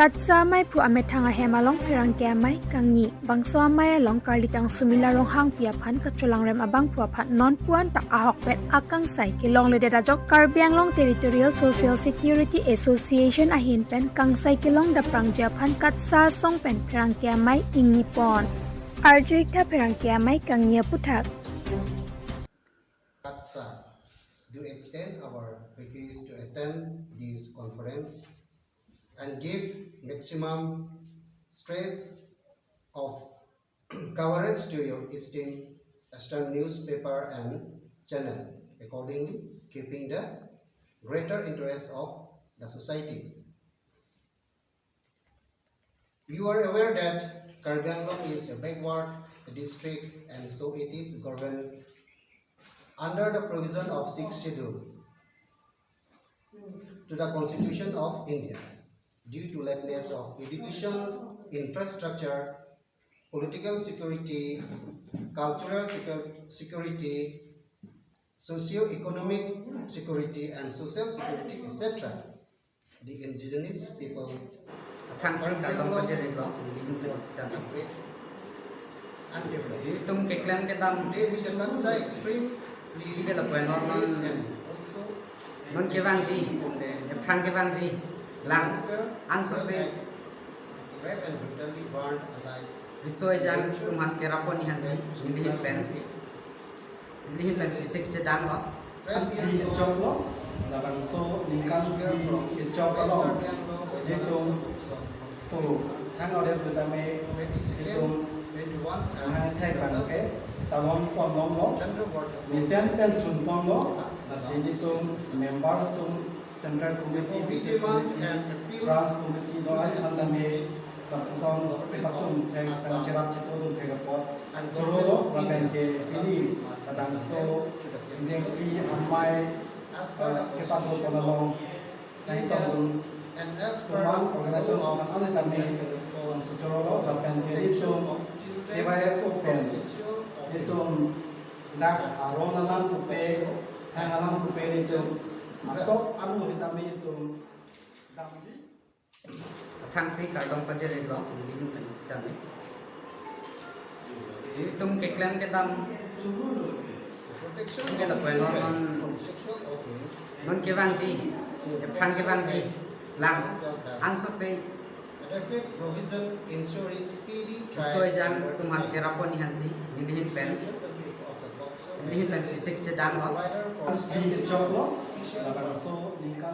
KATSSA amai phu ame thanga hemalong pherangke amai kangni bangso amai long karlitang sumila rong hang pia phan kacholang rem abang phua phat non puan tak ahok pet akang sai kilong le deta jok Karbiang Long Territorial Social Security Association ahin pen kang sai kilong da prang ja phan KATSSA Asong pen pherangke amai ingni pon arjik tha pherangke amai kangnia puthak KATSSA do extend our request to attend this conference and give maximum strength of coverage to your Eastern newspaper and channel, accordingly keeping the greater interest of the society. You are aware that Karbiang Long is a backward district, and so it is governed under the provision of 6th schedule to the Constitution of India. Due to lackness of education, infrastructure, political security, cultural security, socio-economic security, and social security, etc., the indigenous people and developed today with the KATSSA extremely lang ansose raped and brutally burned alive. Bisoy jang tuman kerapon ihansi dilihin pen cisik sedang lo 12 years old Choklo là bằng số linh căn cái cho các bạn đi tung tù tháng nào đây người ta mới đi tung hai thay bằng cái tàu bom còn bom đó mình xem tên chun bom đó là sẽ đi tung member tung Central Committee, Branch Committee, đó là anh làm nghề tập xong cái bắt chun thay sang chế làm chế độ tung thay gặp pot, chỗ đó là bên cái đi là đằng số những cái amai cái bắt đầu còn long cái tổng công organization of anh làm nghề chỗ đó là bên cái đi tung device open đi tung đặc aroma làm coupe thay làm coupe đi tung atau anu vitamin itu damji fancy karong pajere lo dilihin pen sistem tum ke claim ke dam protection ke la pen from sexual offense non ke bangji phan ke bangji lang anso se adequate provision ensuring speedy soy trial jang tuman kerapon ihansi dilihin pen cisik sedang lo provider for di Choklo là bằng số linh căn